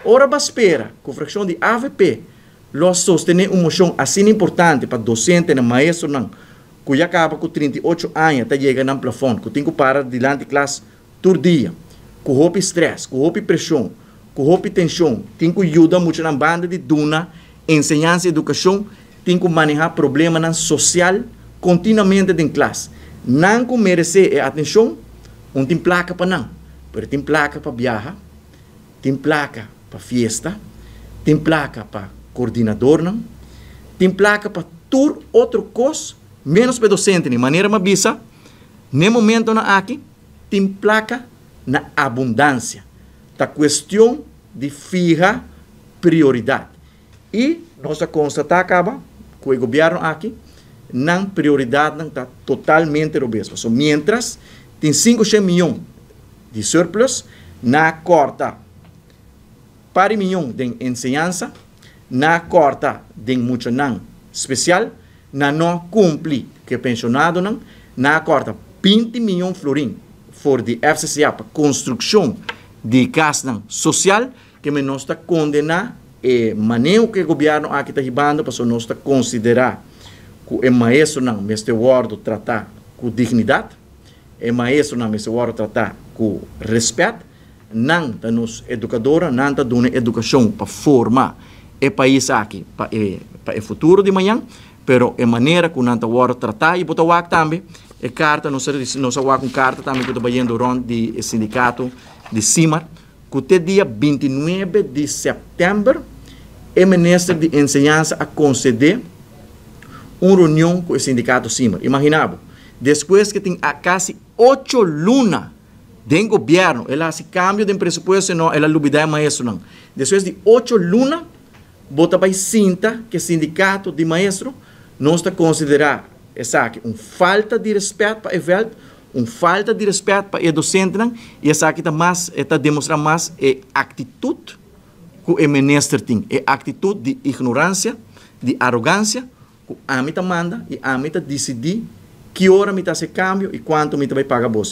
Ora ba espera, com a fração de AVP, nós sostener uma moção assim importante para docente e maestro não, que já acaba com 38 anos, até chegar no plafond, que tem que parar diante de classe todo dia, com roupa estresse, com roupa pressão, com roupa tensão, tem que ajudar muito na banda de duna, ensinança e educação, tem que manejar problemas social continuamente em classe. Não que merece atenção, não tem placa para não, mas tem placa para viajar, tem placa para festa, tem placa para coordenador, não? Tem placa para tudo outro coisa, menos para docente, de maneira mais bisa, no momento na aqui, tem placa na abundância, da questão de fija prioridade. E nossa constatar acaba, que o governo aqui, não prioridade não está totalmente robusta. So, mientras tem 500 milhões de surplus, na corta para milhões de ensinança, na corta de muito não especial, na não cumpre que pensionado não, na corta 20 milhões florim for de FCCA para construção de casa social, que nós está condenar e maneiro que o governo aqui está ribando para nós está considerar que o maestro não, este word tratar com dignidade, o maestro não, este word tratar com respeito, não está nos educadora, não está dando educação para formar o país aqui para o futuro de amanhã, pero a maneira que não está word tratar e botar o também, a carta, nós com carta também que está vendo do sindicato de CIMAR, que até dia 29 de setembro, o ministro de Enseñança a conceder uma reunião com o sindicato CIMAR. Imaginava, depois que tem quase 8 lunas do governo, ela se cambia de presupuesto, não, ela lubida maestro não. Depois de 8 lunas, bota para cinta que o sindicato de maestro não está considerar essa aqui falta de respeito para o velho, falta de respeito para o docente, e essa aqui está demonstrando mais a atitude que o ministro tem, a atitude de ignorância, de arrogância, que a mim manda e a mim decide que hora me se cambio e quanto me vai pagar você.